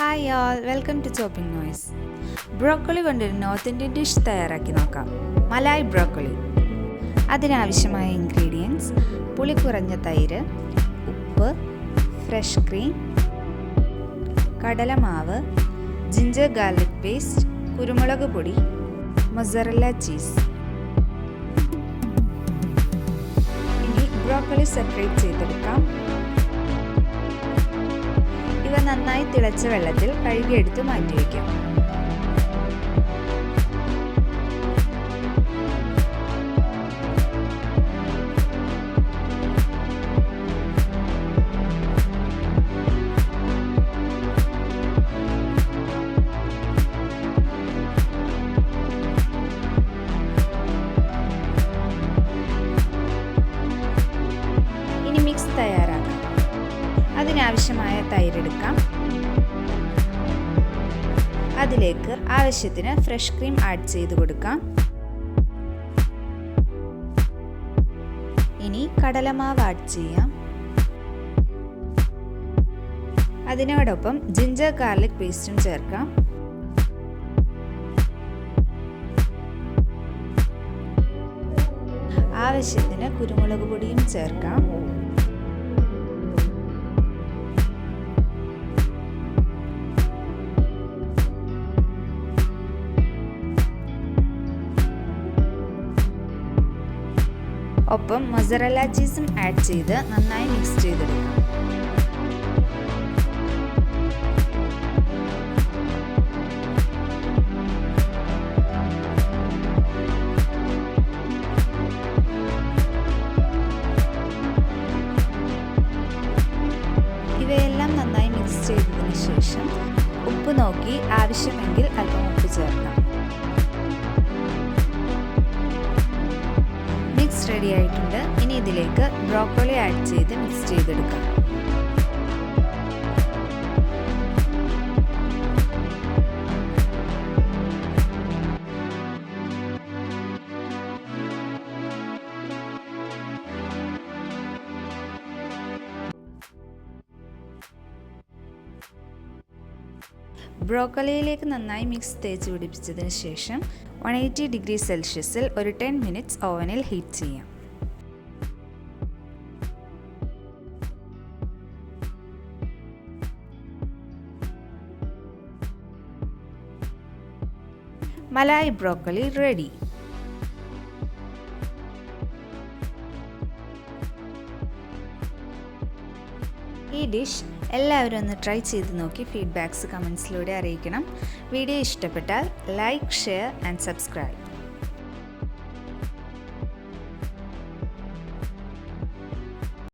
Hi all, welcome to chopping noise. Broccoli കൊണ്ടൊരു North Indian dish തയ്യാറാക്കി നോക്കാം. Malai broccoli. അതിനാവശ്യമായ ഇൻഗ്രീഡിയൻസ്: പുളി കുറഞ്ഞ തൈര്, ഉപ്പ്, ഫ്രഷ് ക്രീം, കടലമാവ്, ജിഞ്ചർ ഗാർലിക് പേസ്റ്റ്, കുരുമുളക് പൊടി, മൊസറല്ല ചീസ്. ഇനി ബ്രോക്കോളി സെപ്പറേറ്റ് ചെയ്തെടുക്കാം. ഇവ നന്നായി തിളച്ച വെള്ളത്തിൽ കഴുകിയെടുത്ത് മാറ്റിവെക്കാം. ഇനി മിക്സ് തയ്യാറാക്കാം. അതിനാവശ്യമായ തൈരെടുക്കാം. അതിലേക്ക് ആവശ്യത്തിന് ഫ്രഷ് ക്രീം ആഡ് ചെയ്ത് കൊടുക്കാം. ഇനി കടലമാവ് ആഡ് ചെയ്യാം. അതിനോടൊപ്പം ജിഞ്ചർ ഗാർലിക് പേസ്റ്റും ചേർക്കാം. ആവശ്യത്തിന് കുരുമുളക് പൊടിയും ചേർക്കാം. ഒപ്പം മൊസറല്ല ചീസും ആഡ് ചെയ്ത് നന്നായി മിക്സ് ചെയ്തെടുക്കാം. ഇവയെല്ലാം നന്നായി മിക്സ് ചെയ്തതിന് ശേഷം ഉപ്പ് നോക്കി ആവശ്യമെങ്കിൽ അല്പം ഉപ്പ് ചേർക്കാം. മിക്സ് റെഡി ആയിട്ടുണ്ട്. ഇനി ഇതിലേക്ക് ബ്രോക്കോളി ആഡ് ചെയ്ത് മിക്സ് ചെയ്തെടുക്കാം. ബ്രോക്കോളിയിലേക്ക് നന്നായി മിക്സ് തേച്ച് പിടിപ്പിച്ചതിന് ശേഷം 180 ഡിഗ്രി സെൽഷ്യസിൽ ഒരു 10 മിനിറ്റ്സ് ഓവനിൽ ഹീറ്റ് ചെയ്യാം. Malai broccoli ready. ഈ ഡിഷ് എല്ലാവരും ഒന്ന് ട്രൈ ചെയ്ത് നോക്കി ഫീഡ്ബാക്ക്സ് കമൻസിലൂടെ അറിയിക്കണം. വീഡിയോ ഇഷ്ടപ്പെട്ടാൽ ലൈക്ക്, ഷെയർ ആൻഡ് സബ്സ്ക്രൈബ്.